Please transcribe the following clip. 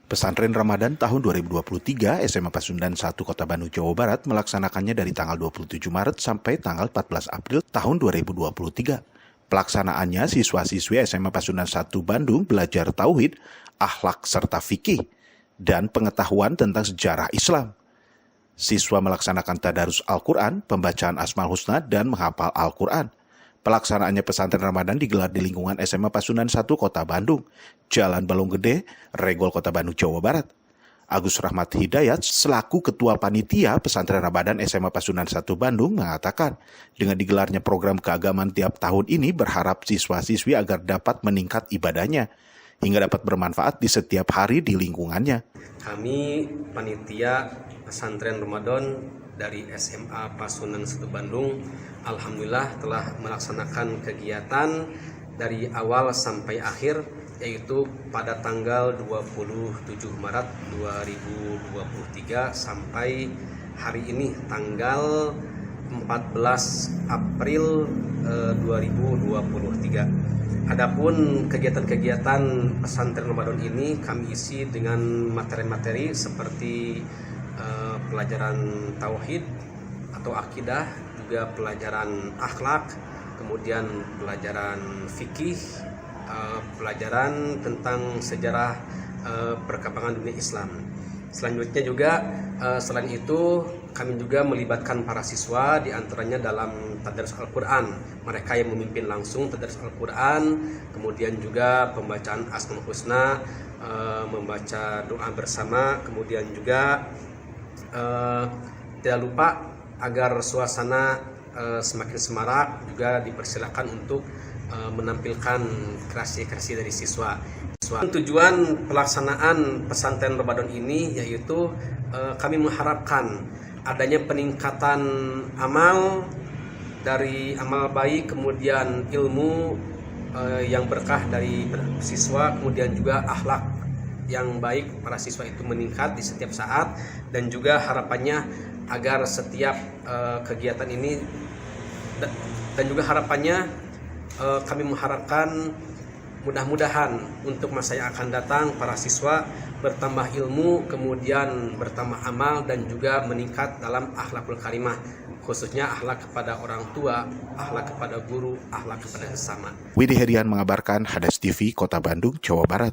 Pesantren Ramadan tahun 2023 SMA Pasundan 1 Kota Bandung, Jawa Barat melaksanakannya dari tanggal 27 Maret sampai tanggal 14 April tahun 2023. Pelaksanaannya siswa-siswi SMA Pasundan 1 Bandung belajar tauhid, akhlak serta fikih, dan pengetahuan tentang sejarah Islam. Siswa melaksanakan tadarus Al-Quran, pembacaan Asmaul Husna, dan menghafal Al-Quran. Pelaksanaannya pesantren Ramadan digelar di lingkungan SMA Pasundan 1 Kota Bandung, Jalan Balong Gede, Regol Kota Bandung, Jawa Barat. Agus Rahmat Hidayat selaku Ketua Panitia Pesantren Ramadan SMA Pasundan 1 Bandung mengatakan, dengan digelarnya program keagamaan tiap tahun ini berharap siswa-siswi agar dapat meningkat ibadahnya, hingga dapat bermanfaat di setiap hari di lingkungannya. Kami Panitia Pesantren Ramadan dari SMA Pasundan 1 Bandung, alhamdulillah telah melaksanakan kegiatan dari awal sampai akhir, yaitu pada tanggal 27 Maret 2023 sampai hari ini tanggal 14 April 2023. Adapun kegiatan-kegiatan pesantren Ramadan ini kami isi dengan materi-materi seperti pelajaran tauhid atau akidah, juga pelajaran akhlak, kemudian pelajaran fikih, pelajaran tentang sejarah perkembangan dunia Islam. Selanjutnya juga selain itu kami juga melibatkan para siswa diantaranya dalam tadarus Al-Quran, mereka yang memimpin langsung tadarus Al-Quran, kemudian juga pembacaan Asmaul Husna, membaca doa bersama, kemudian juga tidak lupa agar suasana semakin semarak juga dipersilakan untuk menampilkan kreasi-kreasi dari siswa. Tujuan pelaksanaan pesantren Ramadan ini yaitu kami mengharapkan adanya peningkatan amal dari amal baik, kemudian ilmu yang berkah dari siswa, kemudian juga akhlak yang baik para siswa itu meningkat di setiap saat, dan juga harapannya agar setiap kegiatan ini dan juga harapannya kami mengharapkan mudah-mudahan untuk masa yang akan datang para siswa bertambah ilmu, kemudian bertambah amal, dan juga meningkat dalam akhlakul karimah, khususnya akhlak kepada orang tua, akhlak kepada guru, akhlak kepada sesama. Widi Herian mengabarkan, Hadas TV, Kota Bandung, Jawa Barat.